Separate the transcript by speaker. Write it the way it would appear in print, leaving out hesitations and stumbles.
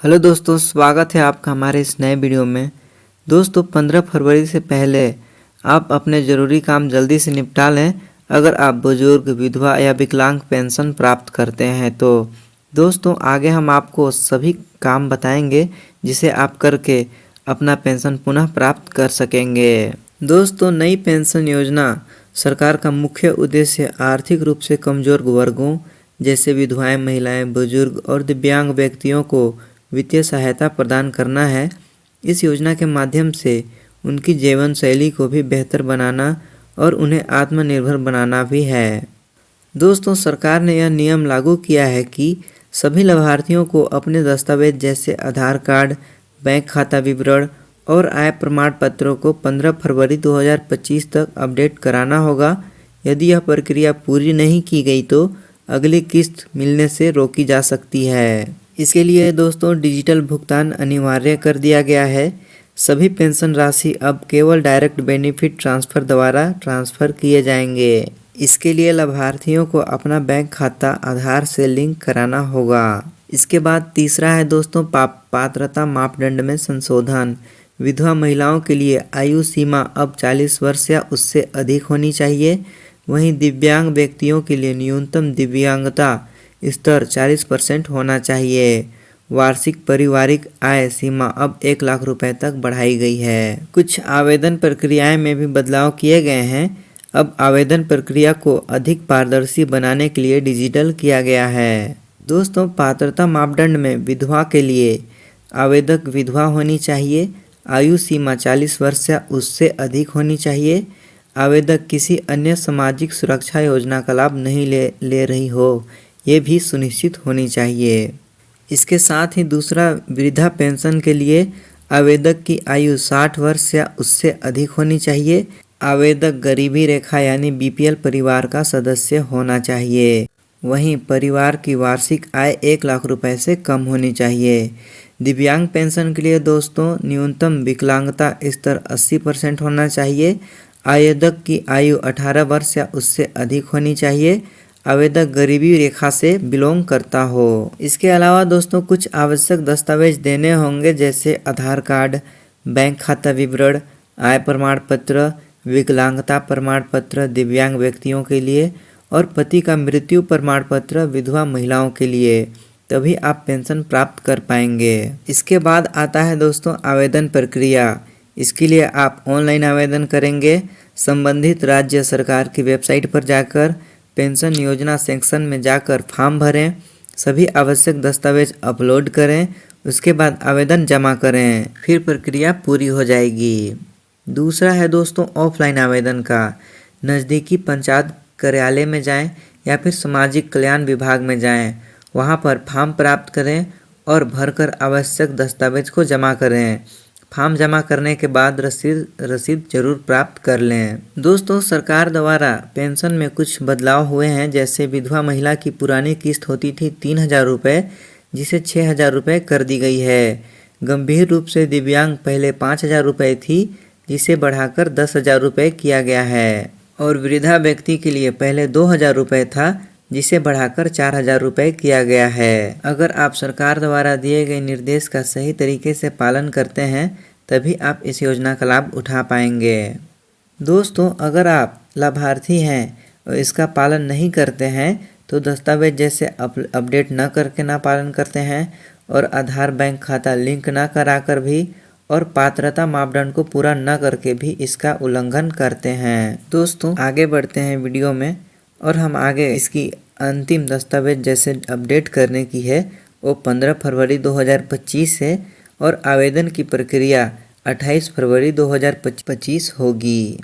Speaker 1: Hello दोस्तों, स्वागत है आपका हमारे इस नए वीडियो में। दोस्तों 15 फरवरी से पहले आप अपने ज़रूरी काम जल्दी से निपटा लें। अगर आप बुजुर्ग, विधवा या विकलांग पेंशन प्राप्त करते हैं तो दोस्तों आगे हम आपको सभी काम बताएंगे जिसे आप करके अपना पेंशन पुनः प्राप्त कर सकेंगे। दोस्तों नई पेंशन योजना सरकार का मुख्य उद्देश्य आर्थिक रूप से कमज़ोर वर्गों जैसे विधवाएं, महिलाएं, बुजुर्ग और दिव्यांग व्यक्तियों को वित्तीय सहायता प्रदान करना है। इस योजना के माध्यम से उनकी जीवन शैली को भी बेहतर बनाना और उन्हें आत्मनिर्भर बनाना भी है। दोस्तों सरकार ने यह नियम लागू किया है कि सभी लाभार्थियों को अपने दस्तावेज जैसे आधार कार्ड, बैंक खाता विवरण और आय प्रमाण पत्रों को 15 फरवरी 2025 तक अपडेट कराना होगा। यदि यह प्रक्रिया पूरी नहीं की गई तो अगली किस्त मिलने से रोकी जा सकती है। इसके लिए दोस्तों डिजिटल भुगतान अनिवार्य कर दिया गया है। सभी पेंशन राशि अब केवल डायरेक्ट बेनिफिट ट्रांसफ़र द्वारा ट्रांसफ़र किए जाएंगे। इसके लिए लाभार्थियों को अपना बैंक खाता आधार से लिंक कराना होगा। इसके बाद तीसरा है दोस्तों पात्रता मापदंड में संशोधन। विधवा महिलाओं के लिए आयु सीमा अब 40 वर्ष या उससे अधिक होनी चाहिए। वहीं दिव्यांग व्यक्तियों के लिए न्यूनतम दिव्यांगता स्तर 40% होना चाहिए। वार्षिक पारिवारिक आय सीमा अब 1 लाख रुपए तक बढ़ाई गई है। कुछ आवेदन प्रक्रियाएं में भी बदलाव किए गए हैं। अब आवेदन प्रक्रिया को अधिक पारदर्शी बनाने के लिए डिजिटल किया गया है। दोस्तों पात्रता मापदंड में विधवा के लिए आवेदक विधवा होनी चाहिए। आयु सीमा 40 वर्ष या उससे अधिक होनी चाहिए। आवेदक किसी अन्य सामाजिक सुरक्षा योजना का लाभ नहीं ले रही हो, ये भी सुनिश्चित होनी चाहिए। इसके साथ ही दूसरा, वृद्धा पेंशन के लिए आवेदक की आयु 60 वर्ष या उससे अधिक होनी चाहिए। आवेदक गरीबी रेखा यानी बीपीएल परिवार का सदस्य होना चाहिए। वहीं परिवार की वार्षिक आय 1 लाख रुपए से कम होनी चाहिए। दिव्यांग पेंशन के लिए दोस्तों न्यूनतम विकलांगता स्तर 80% होना चाहिए। आवेदक की आयु 18 वर्ष या उससे अधिक होनी चाहिए। आवेदक गरीबी रेखा से बिलोंग करता हो। इसके अलावा दोस्तों कुछ आवश्यक दस्तावेज देने होंगे जैसे आधार कार्ड, बैंक खाता विवरण, आय प्रमाण पत्र, विकलांगता प्रमाण पत्र दिव्यांग व्यक्तियों के लिए और पति का मृत्यु प्रमाण पत्र विधवा महिलाओं के लिए। तभी आप पेंशन प्राप्त कर पाएंगे। इसके बाद आता है दोस्तों आवेदन प्रक्रिया। इसके लिए आप ऑनलाइन आवेदन करेंगे। संबंधित राज्य सरकार की वेबसाइट पर जाकर पेंशन योजना सेक्शन में जाकर फॉर्म भरें। सभी आवश्यक दस्तावेज अपलोड करें। उसके बाद आवेदन जमा करें, फिर प्रक्रिया पूरी हो जाएगी। दूसरा है दोस्तों ऑफलाइन आवेदन का। नज़दीकी पंचायत कार्यालय में जाएं या फिर सामाजिक कल्याण विभाग में जाएं। वहां पर फॉर्म प्राप्त करें और भरकर आवश्यक दस्तावेज को जमा करें। फॉर्म जमा करने के बाद रसीद जरूर प्राप्त कर लें। दोस्तों सरकार द्वारा पेंशन में कुछ बदलाव हुए हैं जैसे विधवा महिला की पुरानी किस्त होती थी 3000 रुपये, जिसे 6000 रुपये कर दी गई है। गंभीर रूप से दिव्यांग पहले 5000 रुपये थी, जिसे बढ़ाकर 10,000 रुपये किया गया है। और वृद्धा व्यक्ति के लिए पहले 2000 रुपये था, जिसे बढ़ाकर 4000 रुपये किया गया है। अगर आप सरकार द्वारा दिए गए निर्देश का सही तरीके से पालन करते हैं तभी आप इस योजना का लाभ उठा पाएंगे। दोस्तों अगर आप लाभार्थी हैं और इसका पालन नहीं करते हैं तो दस्तावेज जैसे अपडेट न करके ना पालन करते हैं और आधार बैंक खाता लिंक ना कराकर भी और पात्रता मापदंड को पूरा न करके भी इसका उल्लंघन करते हैं। दोस्तों आगे बढ़ते हैं वीडियो में और हम आगे इसकी अंतिम दस्तावेज जैसे अपडेट करने की है वो 15 फरवरी 2025 है और आवेदन की प्रक्रिया 28 फरवरी 2025 होगी।